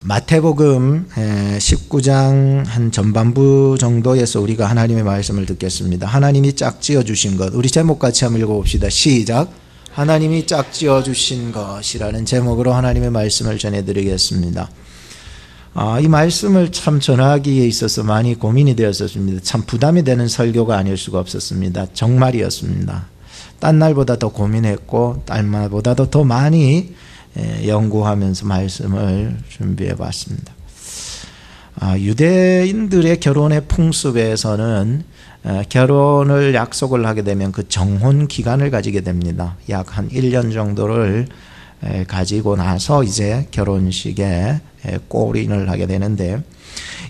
마태복음 19장 한 전반부 정도에서 우리가 하나님의 말씀을 듣겠습니다. 하나님이 짝지어 주신 것, 우리 제목같이 한번 읽어봅시다. 시작. 하나님이 짝지어 주신 것이라는 제목으로 하나님의 말씀을 전해드리겠습니다. 이 말씀을 참 전하기에 있어서 많이 고민이 되었었습니다. 참 부담이 되는 설교가 아닐 수가 없었습니다. 정말이었습니다. 딴 날보다 더 고민했고 딴 날보다도 더 많이 연구하면서 말씀을 준비해 봤습니다. 유대인들의 결혼의 풍습에서는 결혼을 약속을 하게 되면 그 정혼 기간을 가지게 됩니다. 약 한 1년 정도를 가지고 나서 이제 결혼식에 골인을 하게 되는데,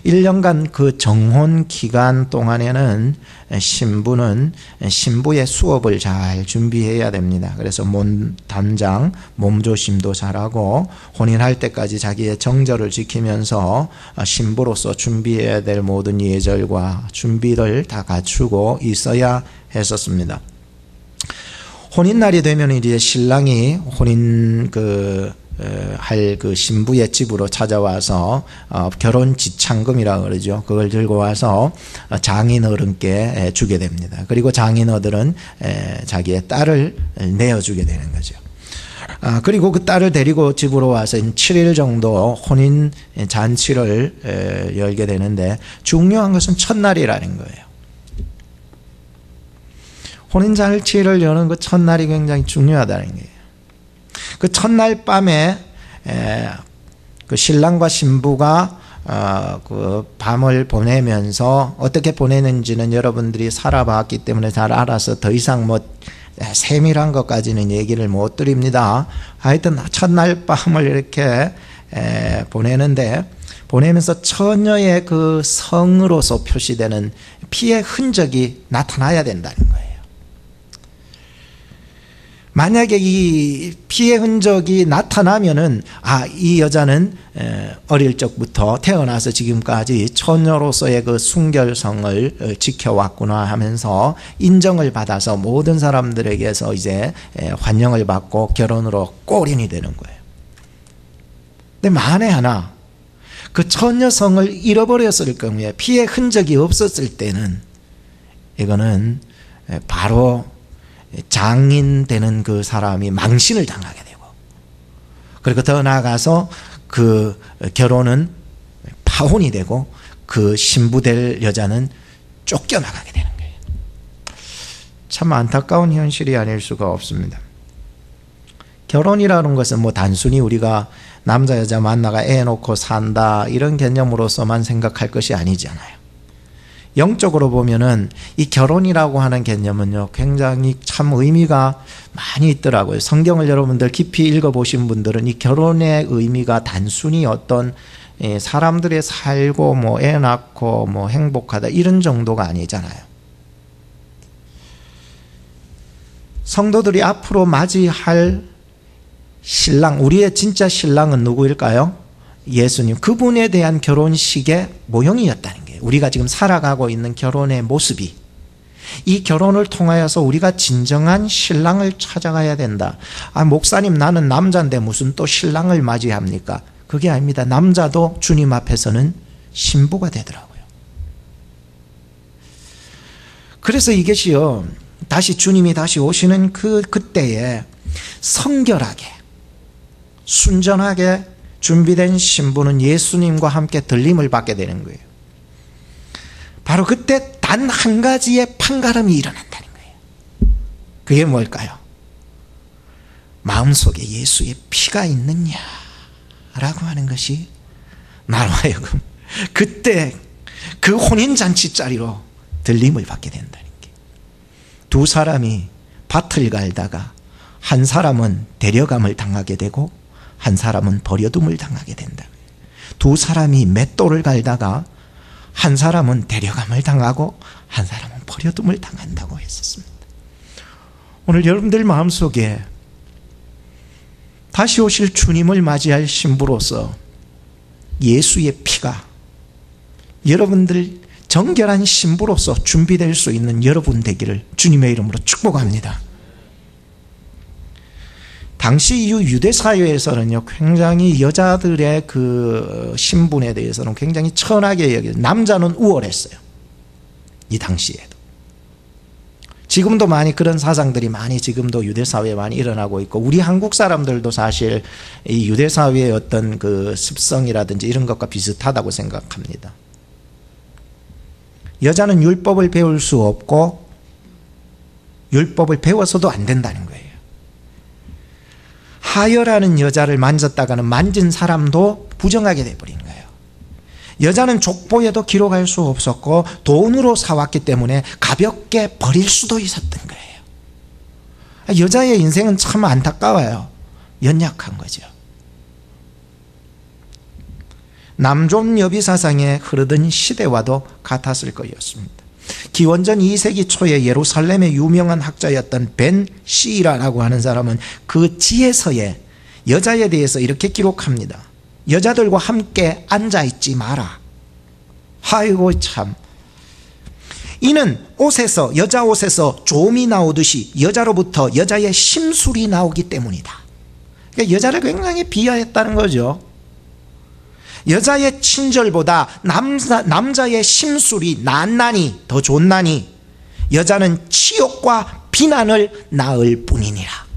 1년간 그 정혼 기간 동안에는 신부는 신부의 수업을 잘 준비해야 됩니다. 그래서 단장, 몸조심도 잘하고 혼인할 때까지 자기의 정절을 지키면서 신부로서 준비해야 될 모든 예절과 준비를 다 갖추고 있어야 했었습니다. 혼인날이 되면 이제 신랑이 혼인 할 그 신부의 집으로 찾아와서 결혼 지창금이라고 그러죠. 그걸 들고 와서 장인 어른께 주게 됩니다. 그리고 장인 어른은 자기의 딸을 내어주게 되는 거죠. 그리고 그 딸을 데리고 집으로 와서 7일 정도 혼인 잔치를 열게 되는데, 중요한 것은 첫날이라는 거예요. 혼인 잔치를 여는 그 첫날이 굉장히 중요하다는 거예요. 그 첫날 밤에 그 신랑과 신부가 그 밤을 보내면서 어떻게 보내는지는 여러분들이 살아봤기 때문에 잘 알아서 더 이상 세밀한 것까지는 얘기를 못 드립니다. 하여튼 첫날 밤을 이렇게 보내면서 처녀의 그 성으로서 표시되는 피의 흔적이 나타나야 된다는 거예요. 만약에 이 피의 흔적이 나타나면은 이 여자는 어릴 적부터 태어나서 지금까지 처녀로서의 그 순결성을 지켜왔구나 하면서 인정을 받아서 모든 사람들에게서 이제 환영을 받고 결혼으로 골인이 되는 거예요. 근데 만에 하나 그 처녀성을 잃어버렸을 경우에, 피의 흔적이 없었을 때는 이거는 바로 장인 되는 그 사람이 망신을 당하게 되고, 그리고 더 나아가서 그 결혼은 파혼이 되고 그 신부 될 여자는 쫓겨나가게 되는 거예요. 참 안타까운 현실이 아닐 수가 없습니다. 결혼이라는 것은 단순히 우리가 남자 여자 만나가 애 놓고 산다 이런 개념으로서만 생각할 것이 아니잖아요. 영적으로 보면은 이 결혼이라고 하는 개념은요, 굉장히 참 의미가 많이 있더라고요. 성경을 여러분들 깊이 읽어보신 분들은 이 결혼의 의미가 단순히 어떤 사람들의 살고 애 낳고 행복하다 이런 정도가 아니잖아요. 성도들이 앞으로 맞이할 신랑, 우리의 진짜 신랑은 누구일까요? 예수님. 그분에 대한 결혼식의 모형이었다는 거예요. 우리가 지금 살아가고 있는 결혼의 모습이, 이 결혼을 통하여서 우리가 진정한 신랑을 찾아가야 된다. 목사님, 나는 남자인데 무슨 또 신랑을 맞이합니까? 그게 아닙니다. 남자도 주님 앞에서는 신부가 되더라고요. 그래서 이것이요, 주님이 다시 오시는 그때에 성결하게 순전하게 준비된 신부는 예수님과 함께 들림을 받게 되는 거예요. 바로 그때 단 한 가지의 판가름이 일어난다는 거예요. 그게 뭘까요? 마음속에 예수의 피가 있느냐라고 하는 것이 나로 하여금 그때 그 혼인잔치 자리로 들림을 받게 된다는 게, 두 사람이 밭을 갈다가 한 사람은 데려감을 당하게 되고 한 사람은 버려둠을 당하게 된다. 두 사람이 맷돌을 갈다가 한 사람은 데려감을 당하고 한 사람은 버려둠을 당한다고 했었습니다. 오늘 여러분들 마음속에 다시 오실 주님을 맞이할 신부로서 예수의 피가 여러분들 정결한 신부로서 준비될 수 있는 여러분 되기를 주님의 이름으로 축복합니다. 당시 유대 사회에서는요, 굉장히 여자들의 그 신분에 대해서는 굉장히 천하게 여겨요. 남자는 우월했어요. 이 당시에도. 지금도 많이 그런 사상들이 많이 지금도 유대 사회에 많이 일어나고 있고, 우리 한국 사람들도 사실 이 유대 사회의 어떤 그 습성이라든지 이런 것과 비슷하다고 생각합니다. 여자는 율법을 배울 수 없고 율법을 배워서도 안 된다는 거예요. 하여라는 여자를 만졌다가는 만진 사람도 부정하게 돼버린 거예요. 여자는 족보에도 기록할 수 없었고 돈으로 사왔기 때문에 가볍게 버릴 수도 있었던 거예요. 여자의 인생은 참 안타까워요. 연약한 거죠. 남존 여비 사상에 흐르던 시대와도 같았을 거였습니다. 기원전 2세기 초에 예루살렘의 유명한 학자였던 벤 시라라고 하는 사람은 그 지혜서에 여자에 대해서 이렇게 기록합니다. 여자들과 함께 앉아있지 마라. 아이고 참. 이는 옷에서, 여자 옷에서 좀이 나오듯이 여자로부터 여자의 심술이 나오기 때문이다. 그러니까 여자를 굉장히 비하했다는 거죠. 여자의 친절보다 남자의 심술이 낫나니, 더 좋나니 여자는 치욕과 비난을 낳을 뿐이니라.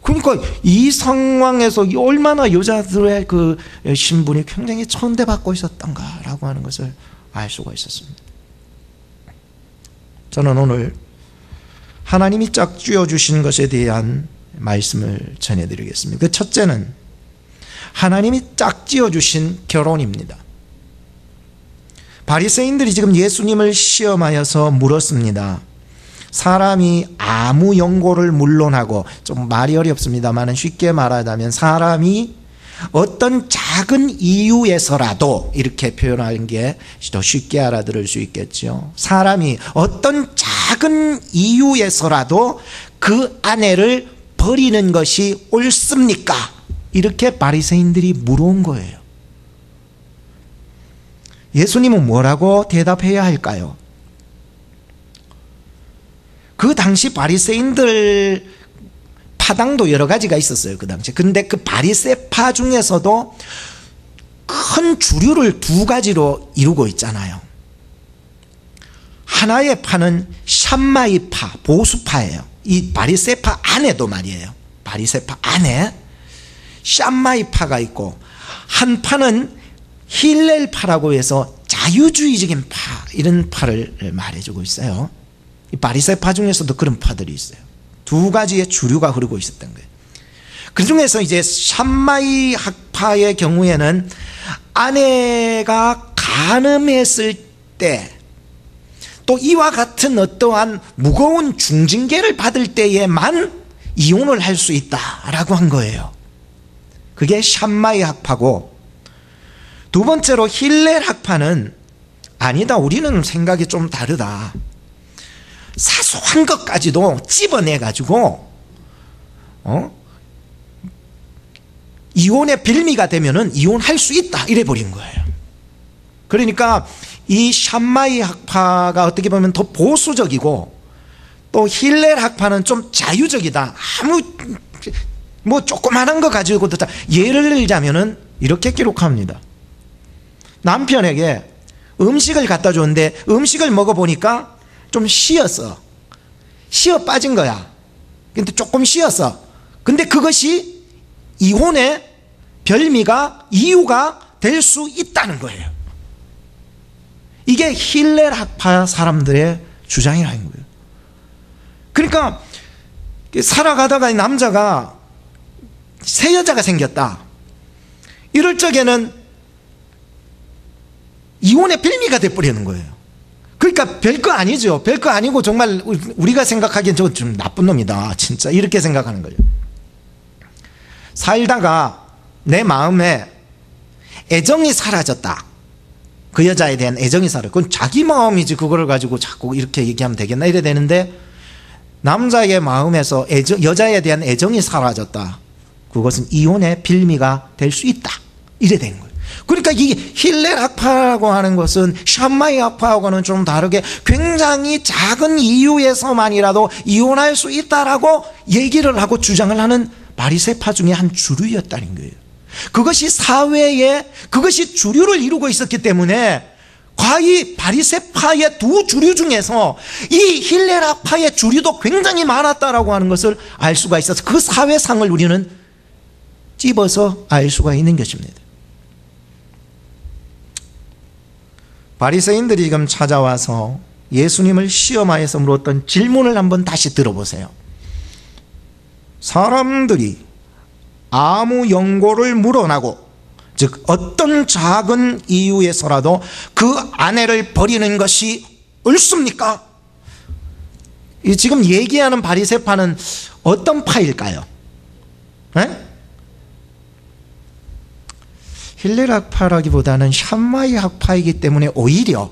그러니까 이 상황에서 얼마나 여자들의 그 신분이 굉장히 천대받고 있었던가라고 하는 것을 알 수가 있었습니다. 저는 오늘 하나님이 짝 쥐어주신 것에 대한 말씀을 전해드리겠습니다. 그 첫째는 하나님이 짝 쥐어주신 결혼입니다. 바리새인들이 지금 예수님을 시험하여서 물었습니다. 사람이 아무 연고를 물론하고, 좀 말이 어렵습니다만 쉽게 말하자면 사람이 어떤 작은 이유에서라도, 이렇게 표현하는 게 더 쉽게 알아들을 수 있겠죠. 사람이 어떤 작은 이유에서라도 그 아내를 버리는 것이 옳습니까? 이렇게 바리새인들이 물어온 거예요. 예수님은 뭐라고 대답해야 할까요? 그 당시 바리새인들 파당도 여러 가지가 있었어요. 그 당시. 근데 그 바리새파 중에서도 큰 주류를 두 가지로 이루고 있잖아요. 하나의 파는 샴마이파, 보수파예요. 이 바리새파 안에도 말이에요. 바리새파 안에 샴마이파가 있고, 한 파는 힐렐파라고 해서 자유주의적인 파, 이런 파를 말해주고 있어요. 이 바리새파 중에서도 그런 파들이 있어요. 두 가지의 주류가 흐르고 있었던 거예요. 그 중에서 이제 샴마이 학파의 경우에는 아내가 간음했을 때, 또 이와 같은 어떠한 무거운 중징계를 받을 때에만 이혼을 할 수 있다라고 한 거예요. 그게 샴마이 학파고, 두 번째로 힐렐 학파는 아니다, 우리는 생각이 좀 다르다. 사소한 것까지도 찝어내가지고 이혼의 빌미가 되면은 이혼할 수 있다, 이래버린 거예요. 그러니까 이 샴마이 학파가 어떻게 보면 더 보수적이고, 또 힐렐 학파는 좀 자유적이다. 아무 뭐 조그만한 거 가지고도 다. 예를 들자면은 이렇게 기록합니다. 남편에게 음식을 갖다 줬는데 음식을 먹어보니까 좀 쉬었어. 쉬어 빠진 거야. 근데 조금 쉬었어. 근데 그것이 이혼의 별미가, 이유가 될 수 있다는 거예요. 이게 힐렐 학파 사람들의 주장이라는 거예요. 그러니까 살아가다가 남자가 새 여자가 생겼다. 이럴 적에는 이혼의 빌미가 돼버리는 거예요. 그러니까 별거 아니죠. 별거 아니고 정말 우리가 생각하기엔 저 좀 나쁜 놈이다, 진짜, 이렇게 생각하는 거죠. 살다가 내 마음에 애정이 사라졌다. 그 여자에 대한 애정이 사라졌다. 그건 자기 마음이지, 그거를 가지고 자꾸 이렇게 얘기하면 되겠나, 이래 되는데, 남자의 마음에서 여자에 대한 애정이 사라졌다. 그것은 이혼의 빌미가 될 수 있다, 이래 되는 거예요. 그러니까 이 힐렐 학파라고 하는 것은 샴마이 학파하고는 좀 다르게 굉장히 작은 이유에서만이라도 이혼할 수 있다라고 얘기를 하고 주장을 하는 바리새파 중에 한 주류였다는 거예요. 그것이 사회에 그것이 주류를 이루고 있었기 때문에 과히 바리새파의 두 주류 중에서 이 힐레락파의 주류도 굉장히 많았다라고 하는 것을 알 수가 있어서 그 사회상을 우리는 찝어서 알 수가 있는 것입니다. 바리새인들이 지금 찾아와서 예수님을 시험하여서 물었던 질문을 한번 다시 들어보세요. 사람들이 아무 연고를 물어나고 즉 어떤 작은 이유에서라도 그 아내를 버리는 것이 옳습니까? 지금 얘기하는 바리새파는 어떤 파일까요? 힐레락파라기보다는 샴마이 학파이기 때문에 오히려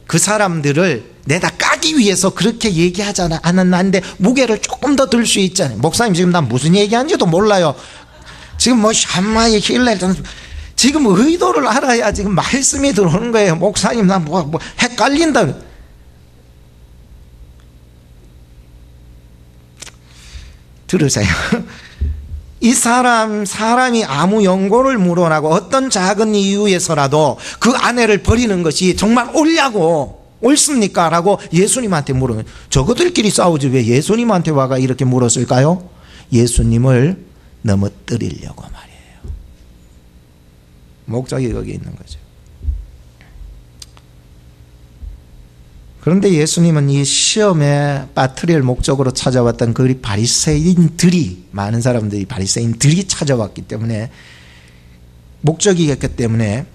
그 사람들을 내다 까기 위해서 그렇게 얘기하지 않았는데 무게를 조금 더 들 수 있잖아요. 목사님 지금 난 무슨 얘기하는지도 몰라요. 지금 뭐 샴마이 힐레 지금 의도를 알아야 지금 말씀이 들어오는 거예요. 목사님 난 뭐 헷갈린다. 들으세요. 이 사람이 아무 연고를 물어나고 어떤 작은 이유에서라도 그 아내를 버리는 것이 정말 옳습니까? 라고 예수님한테 물으면 저것들끼리 싸우지 왜 예수님한테 와가 이렇게 물었을까요? 예수님을 넘어뜨리려고 말이에요. 목적이 거기 있는 거죠. 그런데 예수님은 이 시험에 빠뜨릴 목적으로 찾아왔던 그 바리새인들이 많은 사람들이 바리새인들이 찾아왔기 때문에 목적이었기 때문에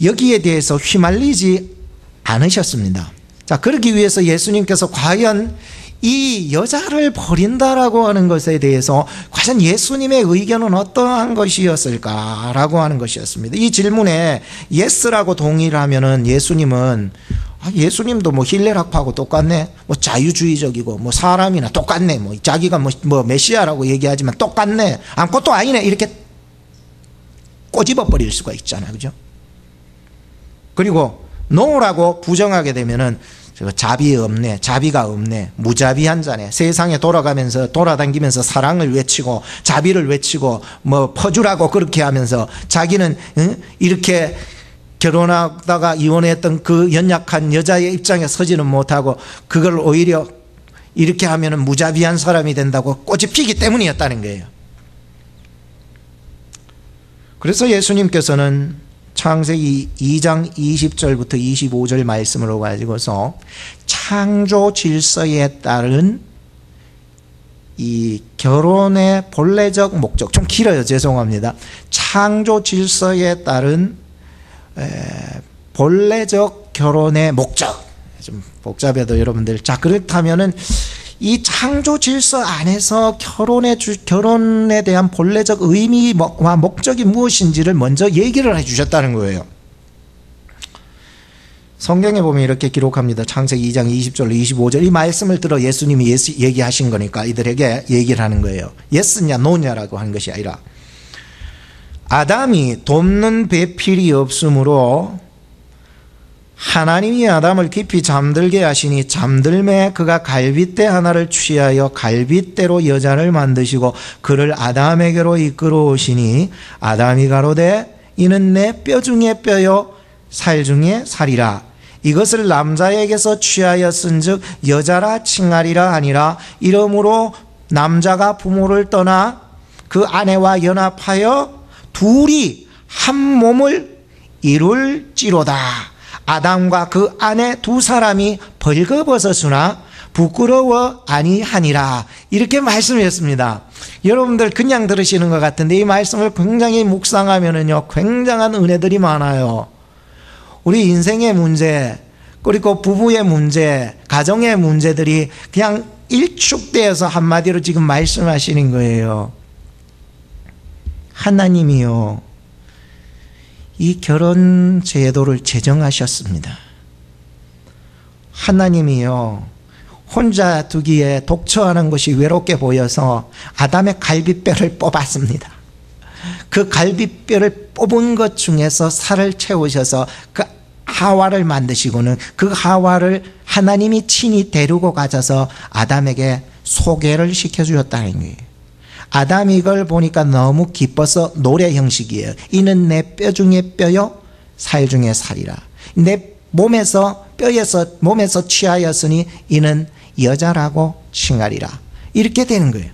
여기에 대해서 휘말리지 않으셨습니다. 자, 그러기 위해서 예수님께서 과연 이 여자를 버린다라고 하는 것에 대해서 과연 예수님의 의견은 어떠한 것이었을까라고 하는 것이었습니다. 이 질문에 예스라고 동의를 하면은 예수님도 뭐 힐레락파하고 똑같네, 뭐 자유주의적이고 뭐 사람이나 똑같네, 뭐 자기가 뭐 메시아라고 얘기하지만 똑같네, 아무것도 아니네, 이렇게 꼬집어 버릴 수가 있잖아요, 그죠? 그리고 노라고 부정하게 되면은 자비가 없네, 무자비한 자네, 세상에 돌아다니면서 사랑을 외치고 자비를 외치고 뭐 퍼주라고 그렇게 하면서 자기는 이렇게 결혼하다가 이혼했던 그 연약한 여자의 입장에 서지는 못하고 그걸 오히려 이렇게 하면은 무자비한 사람이 된다고 꼬집히기 때문이었다는 거예요. 그래서 예수님께서는 창세기 2장 20절부터 25절 말씀으로 가지고서 창조 질서에 따른 이 결혼의 본래적 목적, 좀 길어요, 죄송합니다. 창조 질서에 따른 본래적 결혼의 목적, 좀 복잡해도 여러분들, 자, 그렇다면은 이 창조 질서 안에서 결혼에 대한 본래적 의미와 목적이 무엇인지를 먼저 얘기를 해주셨다는 거예요. 성경에 보면 이렇게 기록합니다. 창세기 2장 20절 25절 이 말씀을 들어 예수님이 얘기하신 거니까 이들에게 얘기를 하는 거예요. 예스냐 노냐라고 하는 것이 아니라 아담이 돕는 배필이 없으므로 하나님이 아담을 깊이 잠들게 하시니 잠들매 그가 갈빗대 하나를 취하여 갈빗대로 여자를 만드시고 그를 아담에게로 이끌어 오시니 아담이 가로되 이는 내 뼈 중에 뼈요 살 중에 살이라 이것을 남자에게서 취하여 쓴즉 여자라 칭하리라 하니라 이러므로 남자가 부모를 떠나 그 아내와 연합하여 둘이 한 몸을 이룰지로다. 아담과 그 아내 두 사람이 벌거벗었으나 부끄러워 아니하니라. 이렇게 말씀했습니다. 여러분들 그냥 들으시는 것 같은데 이 말씀을 굉장히 묵상하면은요, 굉장한 은혜들이 많아요. 우리 인생의 문제, 그리고 부부의 문제, 가정의 문제들이 그냥 일축되어서 한마디로 지금 말씀하시는 거예요. 하나님이요, 이 결혼 제도를 제정하셨습니다. 하나님이요, 혼자 두기에 독처하는 것이 외롭게 보여서 아담의 갈빗뼈를 뽑았습니다. 그 갈빗뼈를 뽑은 것 중에서 살을 채우셔서 그 하와를 만드시고는 그 하와를 하나님이 친히 데리고 가셔서 아담에게 소개를 시켜주셨다는 거예요. 아담이 이걸 보니까 너무 기뻐서 노래 형식이에요. 이는 내 뼈 중에 뼈요 살 중에 살이라. 내 몸에서 취하였으니 이는 여자라고 칭하리라. 이렇게 되는 거예요.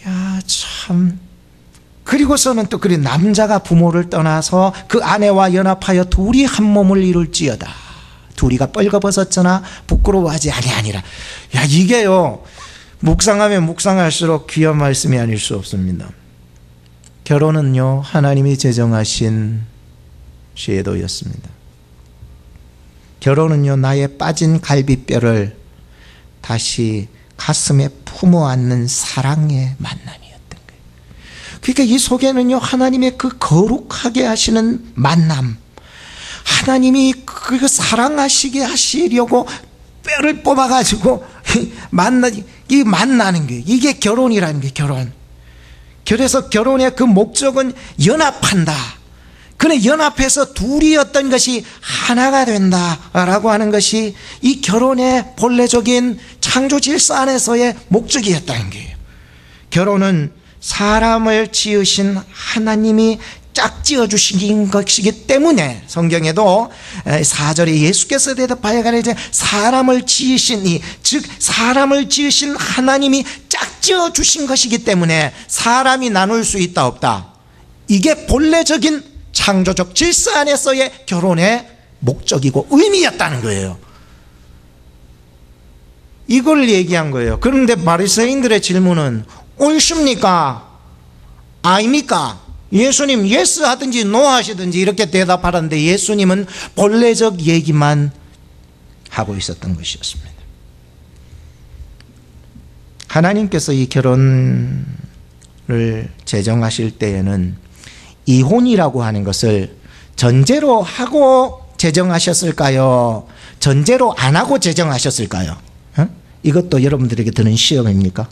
야, 참. 그리고서는 또 그래, 남자가 부모를 떠나서 그 아내와 연합하여 둘이 한 몸을 이룰지어다. 둘이가 뻘거벗었으나 부끄러워하지 아니하니라. 야, 이게요, 묵상하면 묵상할수록 귀한 말씀이 아닐 수 없습니다. 결혼은요, 하나님이 제정하신 제도였습니다. 결혼은요, 나의 빠진 갈비뼈를 다시 가슴에 품어 안는 사랑의 만남이었던 거예요. 그러니까 이 속에는요, 하나님의 그 거룩하게 하시는 만남, 하나님이 그 사랑하시게 하시려고 뼈를 뽑아가지고 만나는 거예요. 이게 결혼이라는 거예요, 결혼. 그래서 결혼의 그 목적은 연합한다. 그래, 연합해서 둘이 어떤 것이 하나가 된다라고 하는 것이 이 결혼의 본래적인 창조 질서 안에서의 목적이었다는 거예요. 결혼은 사람을 지으신 하나님이 짝지어 주신 것이기 때문에 성경에도 4절에 예수께서 대답하여 가라사대 사람을 지으신 즉 사람을 지으신 하나님이 짝지어 주신 것이기 때문에 사람이 나눌 수 있다 없다. 이게 본래적인 창조적 질서 안에서의 결혼의 목적이고 의미였다는 거예요. 이걸 얘기한 거예요. 그런데 바리새인들의 질문은 옳습니까? 아닙니까? 예수님 예스 하든지 노 하시든지 이렇게 대답하는데 예수님은 본래적 얘기만 하고 있었던 것이었습니다. 하나님께서 이 결혼을 제정하실 때에는 이혼이라고 하는 것을 전제로 하고 제정하셨을까요? 전제로 안 하고 제정하셨을까요? 이것도 여러분들에게 드는 시험입니까?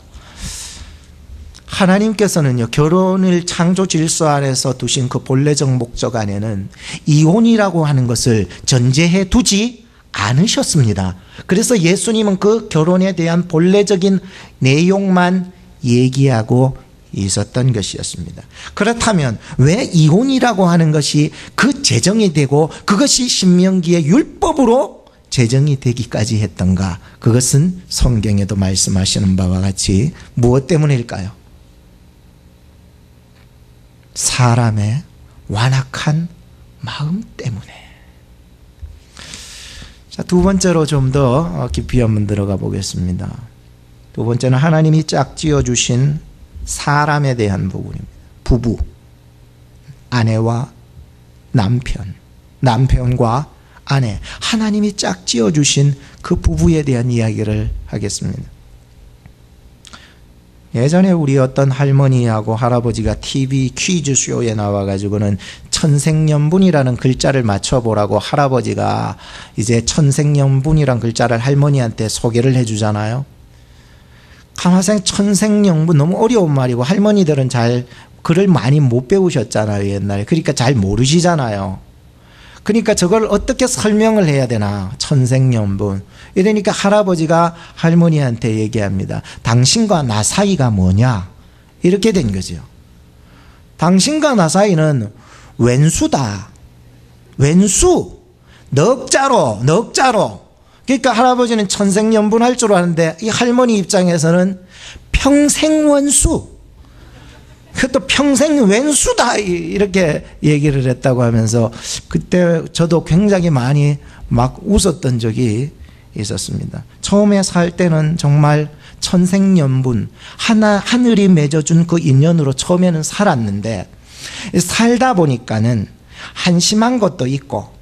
하나님께서는요, 결혼을 창조 질서 안에서 두신 그 본래적 목적 안에는 이혼이라고 하는 것을 전제해 두지 않으셨습니다. 그래서 예수님은 그 결혼에 대한 본래적인 내용만 얘기하고 있었던 것이었습니다. 그렇다면 왜 이혼이라고 하는 것이 그 제정이 되고 그것이 신명기의 율법으로 제정이 되기까지 했던가? 그것은 성경에도 말씀하시는 바와 같이 무엇 때문일까요? 사람의 완악한 마음 때문에. 자, 두 번째로 좀 더 깊이 한번 들어가 보겠습니다. 두 번째는 하나님이 짝지어 주신 사람에 대한 부분입니다. 부부, 아내와 남편, 남편과 아내, 하나님이 짝지어 주신 그 부부에 대한 이야기를 하겠습니다. 예전에 우리 어떤 할머니하고 할아버지가 TV 퀴즈쇼에 나와가지고는 천생연분이라는 글자를 맞춰보라고 할아버지가 이제 천생연분이라는 글자를 할머니한테 소개를 해주잖아요. 가만생 천생연분 너무 어려운 말이고 할머니들은 잘 글을 많이 못 배우셨잖아요, 옛날에. 그러니까 잘 모르시잖아요. 그러니까 저걸 어떻게 설명을 해야 되나, 천생연분. 이러니까 할아버지가 할머니한테 얘기합니다. 당신과 나 사이가 뭐냐? 이렇게 된 거죠. 당신과 나 사이는 왼수다. 왼수. 넉자로. 그러니까 할아버지는 천생연분 할 줄 아는데 이 할머니 입장에서는 평생원수, 그것도 평생 왼수다 이렇게 얘기를 했다고 하면서 그때 저도 굉장히 많이 막 웃었던 적이 있었습니다. 처음에 살 때는 정말 천생연분, 하늘이 맺어준 그 인연으로 처음에는 살았는데 살다 보니까는 한심한 것도 있고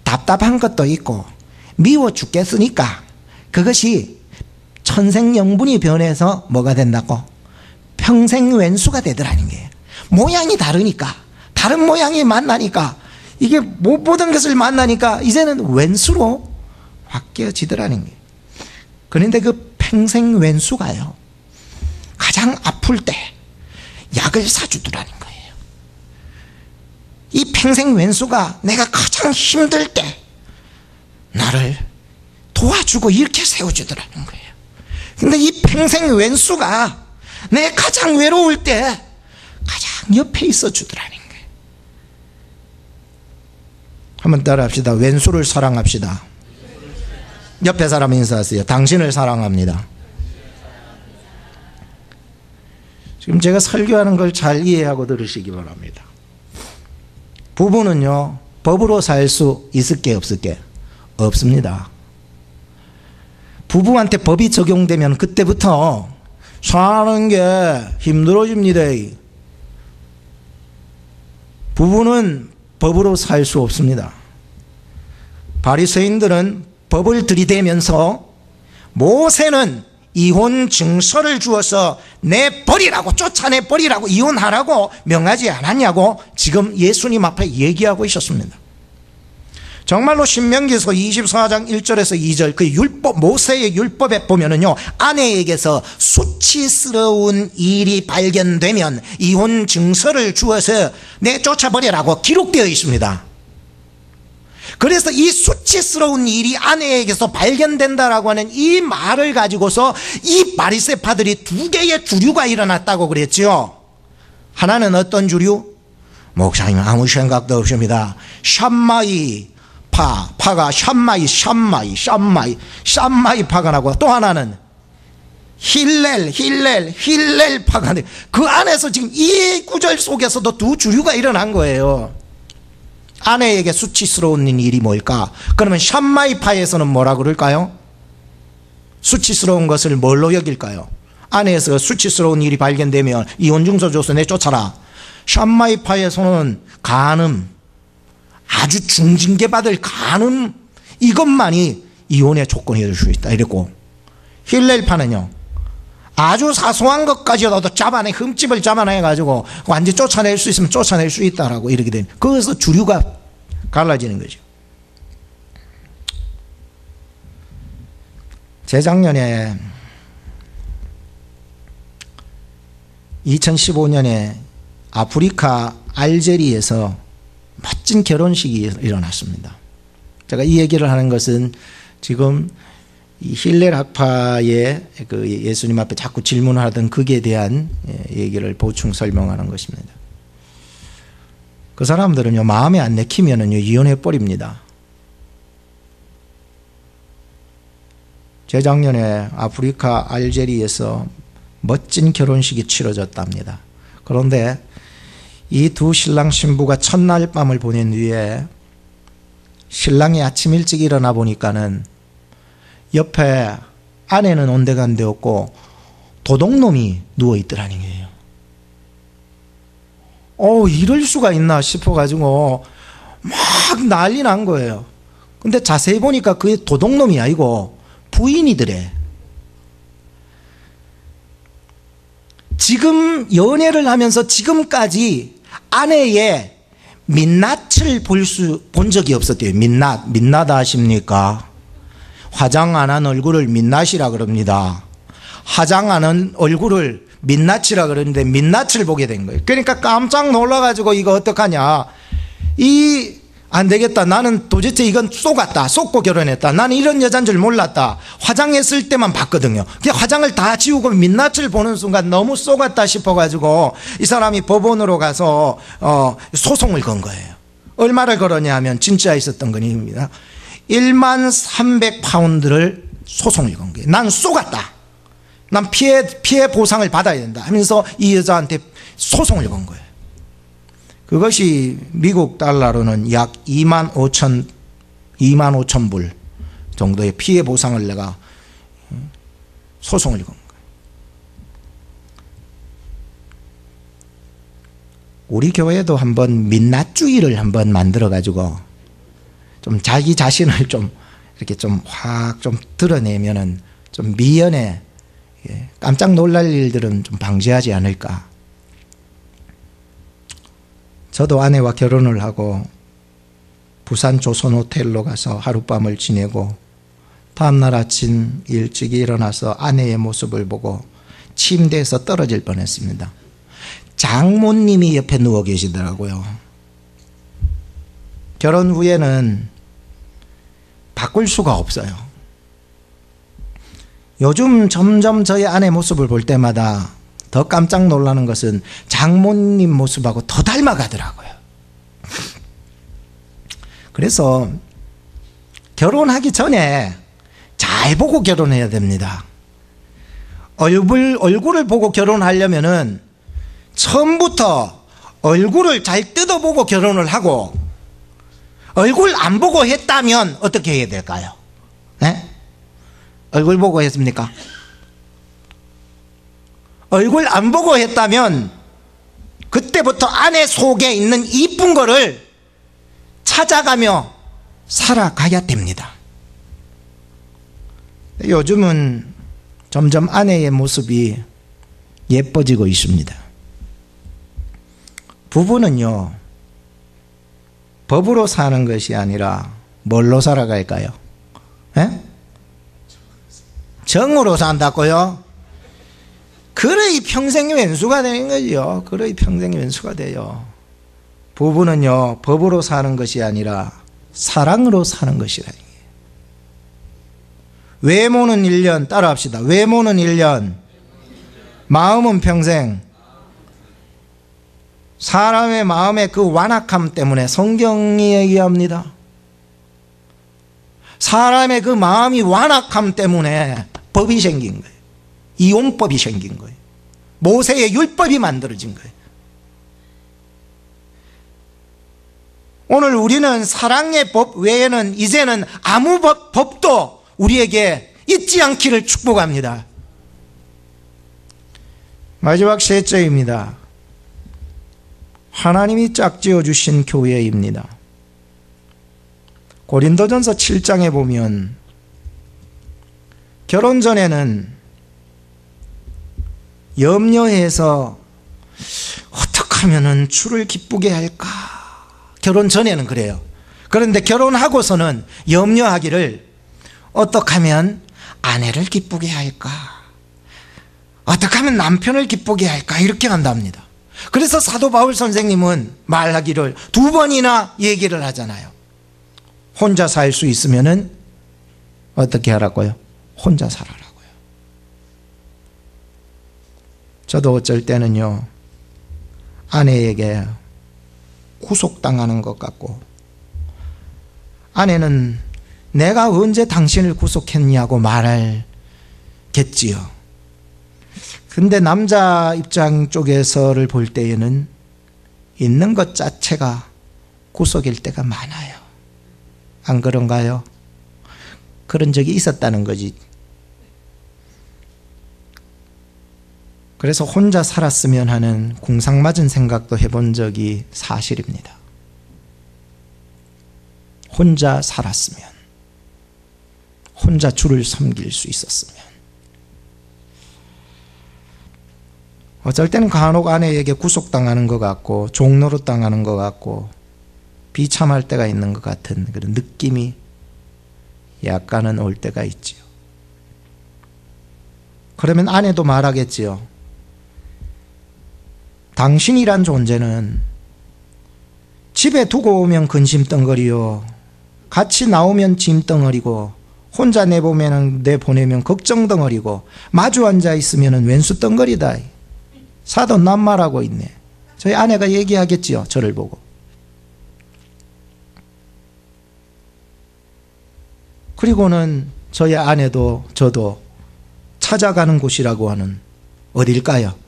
답답한 것도 있고 미워 죽겠으니까 그것이 천생연분이 변해서 뭐가 된다고? 평생 왼수가 되더라는 거예요. 모양이 다르니까, 다른 모양이 만나니까, 이게 못 보던 것을 만나니까 이제는 왼수로 바뀌어지더라는 거예요. 그런데 그 평생 왼수가요, 가장 아플 때 약을 사주더라는 거예요. 이 평생 왼수가 내가 가장 힘들 때 나를 도와주고 이렇게 세워주더라는 거예요. 근데 이 평생 왼수가 내 가장 외로울 때 가장 옆에 있어 주더라는 거예요. 한번 따라합시다. 왼수를 사랑합시다. 옆에 사람 인사하세요. 당신을 사랑합니다. 지금 제가 설교하는 걸 잘 이해하고 들으시기 바랍니다. 부부는요, 법으로 살 수 있을 게 없을 게 없습니다. 부부한테 법이 적용되면 그때부터 사는 게 힘들어집니다. 부부는 법으로 살 수 없습니다. 바리새인들은 법을 들이대면서 모세는 이혼 증서를 주어서 내버리라고, 쫓아내버리라고, 이혼하라고 명하지 않았냐고 지금 예수님 앞에 얘기하고 있었습니다. 정말로 신명기서 24장 1절에서 2절 그 율법, 모세의 율법에 보면은요, 아내에게서 수치스러운 일이 발견되면 이혼 증서를 주어서 내쫓아버리라고 기록되어 있습니다. 그래서 이 수치스러운 일이 아내에게서 발견된다라고 하는 이 말을 가지고서 이 바리새파들이 두 개의 주류가 일어났다고 그랬죠. 하나는 어떤 주류? 목사님 아무 생각도 없습니다. 샴마이 파가 샴마이 파가 나고, 또 하나는 힐렐 파가, 그 안에서 지금 이 구절 속에서도 두 주류가 일어난 거예요. 아내에게 수치스러운 일이 뭘까? 그러면 샴마이 파에서는 뭐라 그럴까요? 수치스러운 것을 뭘로 여길까요? 아내에서 수치스러운 일이 발견되면 이혼증서 줘서 내쫓아라. 샴마이 파에서는 간음, 아주 중징계 받을 간음, 이것만이 이혼의 조건이 될 수 있다 이랬고, 힐렐파는요, 아주 사소한 것까지라도 흠집을 잡아내가지고 완전히 쫓아낼 수 있으면 쫓아낼 수 있다라고 이렇게 되는, 거기서 주류가 갈라지는 거죠. 재작년에 2015년에 아프리카 알제리에서 멋진 결혼식이 일어났습니다. 제가 이 얘기를 하는 것은 지금 이 힐렐 학파의 그 예수님 앞에 자꾸 질문하던 거기에 대한 얘기를 보충 설명하는 것입니다. 그 사람들은요, 마음에 안 내키면은요, 이혼해 버립니다. 재작년에 아프리카 알제리에서 멋진 결혼식이 치러졌답니다. 그런데 이 두 신랑 신부가 첫날 밤을 보낸 뒤에 신랑이 아침 일찍 일어나 보니까는 옆에 아내는 온데간데 없고 도둑놈이 누워있더라는 거예요. 이럴 수가 있나 싶어가지고 막 난리 난 거예요. 근데 자세히 보니까 그게 도둑놈이 아니고 부인이더래. 지금 연애를 하면서 지금까지 아내의 민낯을 본 적이 없었대요. 민낯 아십니까? 화장 안 한 얼굴을 민낯이라 그럽니다. 화장 안 한 얼굴을 민낯이라 그러는데 민낯을 보게 된 거예요. 그러니까 깜짝 놀라가지고 이거 어떡하냐, 안 되겠다, 나는 도대체 이건 속고 결혼했다, 나는 이런 여자인 줄 몰랐다, 화장했을 때만 봤거든요. 그냥 화장을 다 지우고 민낯을 보는 순간 너무 속았다 싶어가지고 이 사람이 법원으로 가서 소송을 건 거예요. 얼마를 걸었냐 하면 진짜 있었던 건 이겁니다. 13,300파운드를 소송을 건 거예요. 난 속았다, 난 피해 보상을 받아야 된다 하면서 이 여자한테 소송을 건 거예요. 그것이 미국 달러로는 약 25,000 불 정도의 피해 보상을 내가 소송을 건 거예요. 우리 교회도 한번 민낯주의를 한번 만들어 가지고 좀 자기 자신을 좀 이렇게 좀 확 좀 드러내면은 좀 미연에 깜짝 놀랄 일들은 좀 방지하지 않을까. 저도 아내와 결혼을 하고 부산 조선호텔로 가서 하룻밤을 지내고 다음날 아침 일찍 일어나서 아내의 모습을 보고 침대에서 떨어질 뻔했습니다. 장모님이 옆에 누워 계시더라고요. 결혼 후에는 바꿀 수가 없어요. 요즘 점점 저희 아내 모습을 볼 때마다 더 깜짝 놀라는 것은 장모님 모습하고 더 닮아가더라고요. 그래서 결혼하기 전에 잘 보고 결혼해야 됩니다. 얼굴을 보고 결혼하려면은 처음부터 얼굴을 잘 뜯어보고 결혼을 하고, 얼굴 안 보고 했다면 어떻게 해야 될까요? 네? 얼굴 보고 했습니까? 얼굴 안 보고 했다면 그때부터 아내 속에 있는 이쁜 거를 찾아가며 살아가야 됩니다. 요즘은 점점 아내의 모습이 예뻐지고 있습니다. 부부는요, 법으로 사는 것이 아니라 뭘로 살아갈까요? 에? 정으로 산다고요? 그러이 평생이 왼수가 되는 거죠. 그러이 평생이 왼수가 돼요. 부부는요, 법으로 사는 것이 아니라 사랑으로 사는 것이라. 외모는 1년, 따라합시다. 외모는 1년, 마음은 평생. 사람의 마음의 그 완악함 때문에 성경이 얘기합니다. 사람의 그 마음이 완악함 때문에 법이 생긴 거예요. 이혼법이 생긴 거예요. 모세의 율법이 만들어진 거예요. 오늘 우리는 사랑의 법 외에는 이제는 아무 법도 우리에게 잊지 않기를 축복합니다. 마지막 셋째입니다. 하나님이 짝지어 주신 교회입니다. 고린도전서 7장에 보면 결혼 전에는 염려해서 어떻게 하면 주를 기쁘게 할까? 결혼 전에는 그래요. 그런데 결혼하고서는 염려하기를 어떻게 하면 아내를 기쁘게 할까? 어떻게 하면 남편을 기쁘게 할까? 이렇게 한답니다. 그래서 사도 바울 선생님은 말하기를 2번이나 얘기를 하잖아요. 혼자 살 수 있으면은 어떻게 하라고요? 혼자 살아라고요. 저도 어쩔 때는요, 아내에게 구속당하는 것 같고, 아내는 내가 언제 당신을 구속했냐고 말하겠지요. 근데 남자 입장 쪽에서를 볼 때에는 있는 것 자체가 구속일 때가 많아요. 안 그런가요? 그런 적이 있었다는 거지. 그래서 혼자 살았으면 하는 궁상맞은 생각도 해본 적이 사실입니다. 혼자 살았으면, 혼자 주를 섬길 수 있었으면. 어쩔 때는 간혹 아내에게 구속당하는 것 같고 종노릇 당하는 것 같고 비참할 때가 있는 것 같은 그런 느낌이 약간은 올 때가 있지요. 그러면 아내도 말하겠지요. 당신이란 존재는 집에 두고 오면 근심덩어리요, 같이 나오면 짐덩어리고, 혼자 내보내면 걱정덩어리고, 마주 앉아 있으면 왼수덩어리다. 사도 낱말하고 있네. 저희 아내가 얘기하겠지요, 저를 보고. 그리고는 저희 아내도 저도 찾아가는 곳이라고 하는 어딜까요?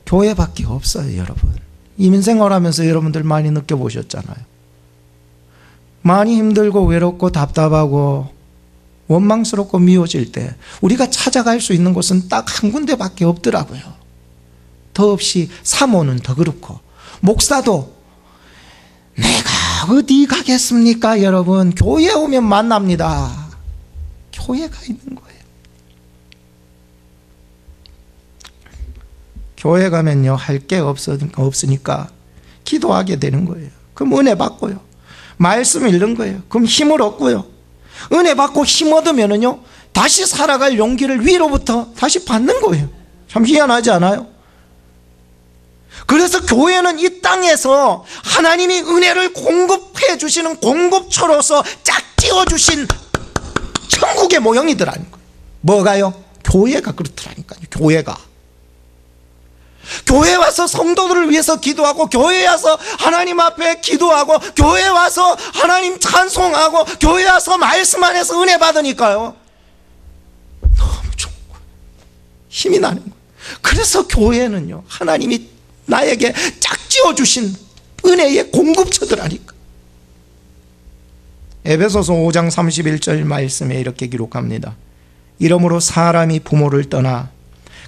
교회밖에 없어요, 여러분. 이민생활 하면서 여러분들 많이 느껴보셨잖아요. 많이 힘들고 외롭고 답답하고 원망스럽고 미워질 때 우리가 찾아갈 수 있는 곳은 딱 한 군데밖에 없더라고요. 더없이 사모는 더 그렇고, 목사도 내가 어디 가겠습니까? 여러분, 교회 오면 만납니다. 교회가 있는 거예요. 교회 가면요, 할 게 없으니까 기도하게 되는 거예요. 그럼 은혜 받고요, 말씀 읽는 거예요. 그럼 힘을 얻고요, 은혜 받고 힘 얻으면은요, 다시 살아갈 용기를 위로부터 다시 받는 거예요. 참 희한하지 않아요? 그래서 교회는 이 땅에서 하나님이 은혜를 공급해 주시는 공급처로서 짝지어 주신 천국의 모형이더라는 거예요. 뭐가요? 교회가 그렇더라니까요. 교회가. 교회 와서 성도들을 위해서 기도하고, 교회에 와서 하나님 앞에 기도하고, 교회에 와서 하나님 찬송하고, 교회에 와서 말씀 안에서 은혜 받으니까요, 너무 좋은 거예요. 힘이 나는 거예요. 그래서 교회는요, 하나님이 나에게 짝지어 주신 은혜의 공급처더라니까. 에베소서 5장 31절 말씀에 이렇게 기록합니다. 이러므로 사람이 부모를 떠나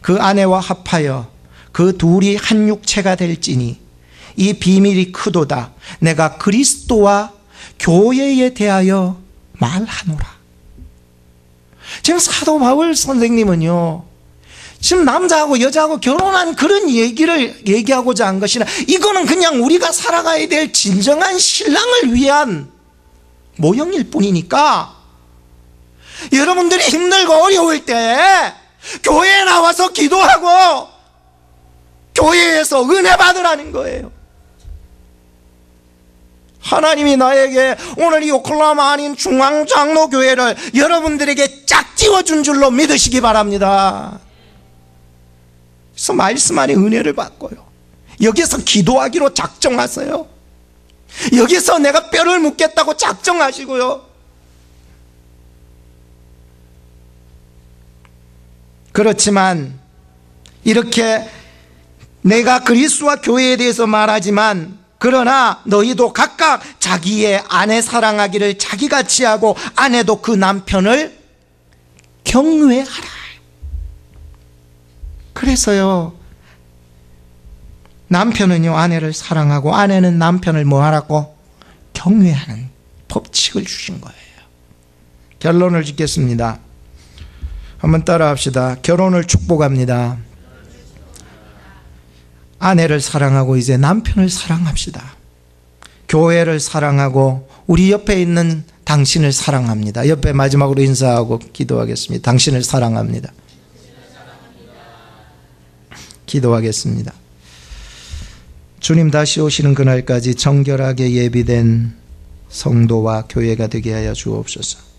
그 아내와 합하여 그 둘이 한 육체가 될지니 이 비밀이 크도다. 내가 그리스도와 교회에 대하여 말하노라. 지금 사도 바울 선생님은요, 지금 남자하고 여자하고 결혼한 그런 얘기를 얘기하고자 한 것이나, 이거는 그냥 우리가 살아가야 될 진정한 신랑을 위한 모형일 뿐이니까, 여러분들이 힘들고 어려울 때 교회에 나와서 기도하고 교회에서 은혜 받으라는 거예요. 하나님이 나에게 오늘 이 오클라호마 아닌 중앙장로교회를 여러분들에게 짝지어준 줄로 믿으시기 바랍니다. 그래서 말씀 안에 은혜를 받고요, 여기서 기도하기로 작정하세요. 여기서 내가 뼈를 묻겠다고 작정하시고요, 그렇지만 이렇게 내가 그리스도와 교회에 대해서 말하지만, 그러나 너희도 각각 자기의 아내 사랑하기를 자기같이 하고 아내도 그 남편을 경외하라. 그래서요, 남편은요 아내를 사랑하고 아내는 남편을 뭐 하라고? 경외하는 법칙을 주신 거예요. 결론을 짓겠습니다. 한번 따라 합시다. 결혼을 축복합니다. 아내를 사랑하고 이제 남편을 사랑합시다. 교회를 사랑하고 우리 옆에 있는 당신을 사랑합니다. 옆에 마지막으로 인사하고 기도하겠습니다. 당신을 사랑합니다. 기도하겠습니다. 주님 다시 오시는 그날까지 정결하게 예비된 성도와 교회가 되게 하여 주옵소서.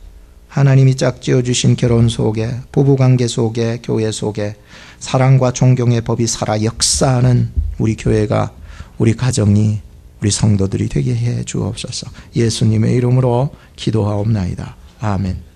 하나님이 짝지어 주신 결혼 속에, 부부관계 속에, 교회 속에 사랑과 존경의 법이 살아 역사하는 우리 교회가, 우리 가정이, 우리 성도들이 되게 해 주옵소서. 예수님의 이름으로 기도하옵나이다. 아멘.